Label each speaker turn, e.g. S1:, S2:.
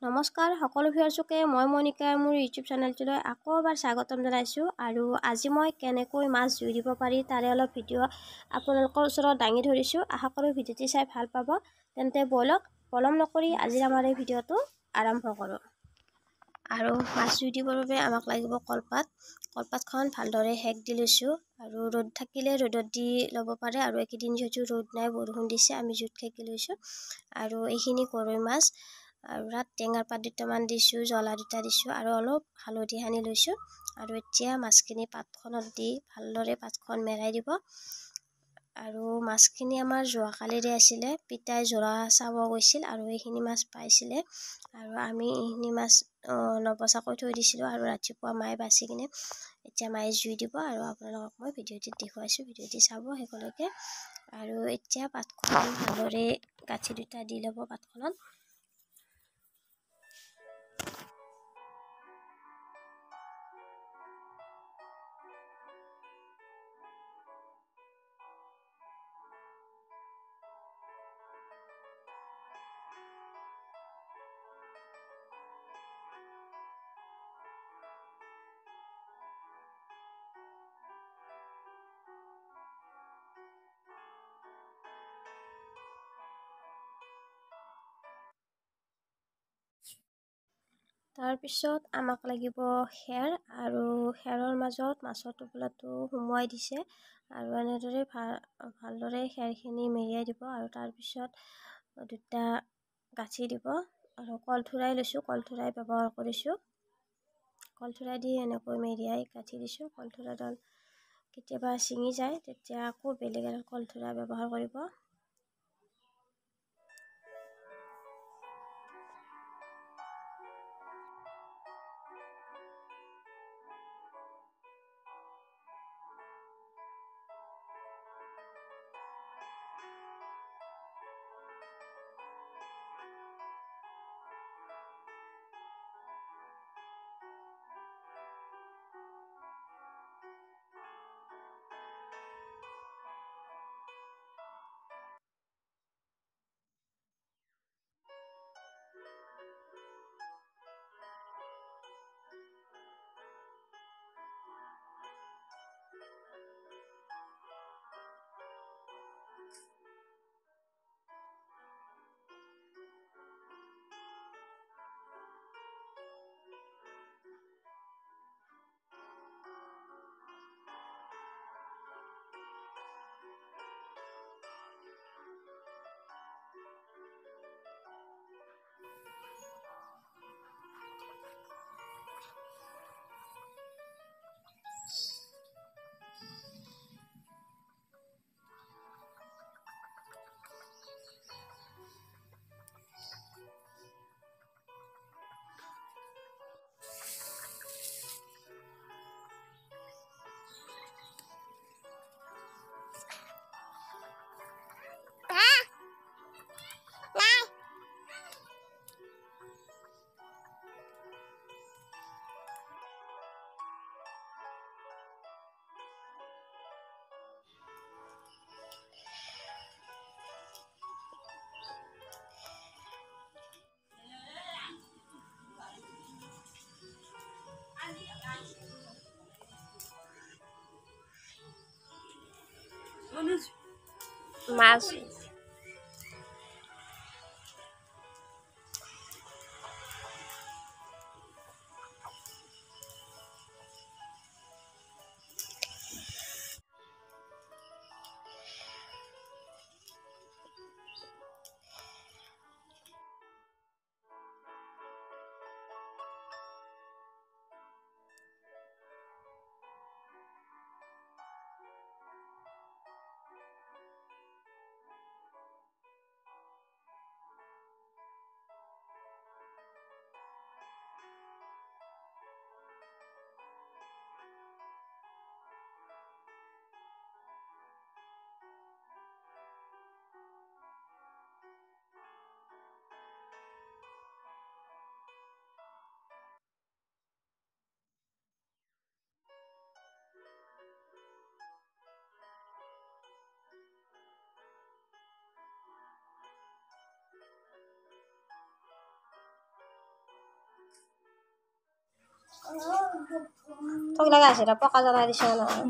S1: নমস্কাৰ সকলো ভিউৱাৰ্ছকে মই মনিকা মোৰ ইউটিউব চেনেলটোলৈ আকৌ এবাৰ স্বাগতম জনাইছোঁ আৰু আজি মই কেনেকৈ মাছ জুই দিব পাৰি তাৰে অলপ ভিডিঅ' আপোনালোকৰ ওচৰত দাঙি ধৰিছোঁ। আশা কৰোঁ ভিডিঅ'টি চাই ভাল পাব। তেন্তে ব'লক পলম নকৰি আজিৰ আমাৰ এই ভিডিঅ'টো আৰম্ভ কৰোঁ। আৰু মাছ জুই দিবৰ বাবে আমাক লাগিব কলপাতখন ভালদৰে সেক দি লৈছোঁ আৰু ৰ'দ থাকিলে ৰ'দত দি ল'ব পাৰে আৰু এইকেইদিন যিহেতু ৰ'দ নাই বৰষুণ দিছে আমি জুইত সেকি লৈছোঁ। আৰু এইখিনি গৰৈ মাছ আৰু তাত টেঙাৰ পাত দুটামান দিছোঁ, জ্বলা দুটা দিছোঁ আৰু অলপ হালধি সানি লৈছোঁ। আৰু এতিয়া মাছখিনি পাতখনত দি ভালদৰে পাতখন মেৰাই দিব। আৰু মাছখিনি আমাৰ যোৱাকালিৰে আছিলে, পিতাই জোৰা চাব গৈছিল আৰু এইখিনি মাছ পাইছিলে আৰু আমি এইখিনি মাছ নবচাকৈ থৈ দিছিলোঁ আৰু ৰাতিপুৱা মায়ে বাচি কিনে এতিয়া মায়ে জুই দিব আৰু আপোনালোকক মই ভিডিঅ'টিত দেখুৱাইছোঁ। ভিডিঅ'টি চাব শেষলৈকে। আৰু এতিয়া পাতখন ভালদৰে গাঁঠি দুটা দি ল'ব পাতখনত। তাৰপিছত আমাক লাগিব খেৰ আৰু খেৰৰ মাজত মাছৰ টোপোলাটো সুমুৱাই দিছে আৰু এনেদৰে ভালদৰে খেৰখিনি মেৰিয়াই দিব আৰু তাৰপিছত দুটা গাঁঠি দিব আৰু কলথুৰাই লৈছোঁ, কলথুৰাই ব্যৱহাৰ কৰিছোঁ। কলথুৰাই দি এনেকৈ মেৰিয়াই গাঁঠি দিছোঁ। কলথুৰাডাল কেতিয়াবা ছিঙি যায় তেতিয়া আকৌ বেলেগ এডাল কলথুৰা ব্যৱহাৰ কৰিব। মাছ থক লগা আছে পকা জ্বলাই দিছে নহয়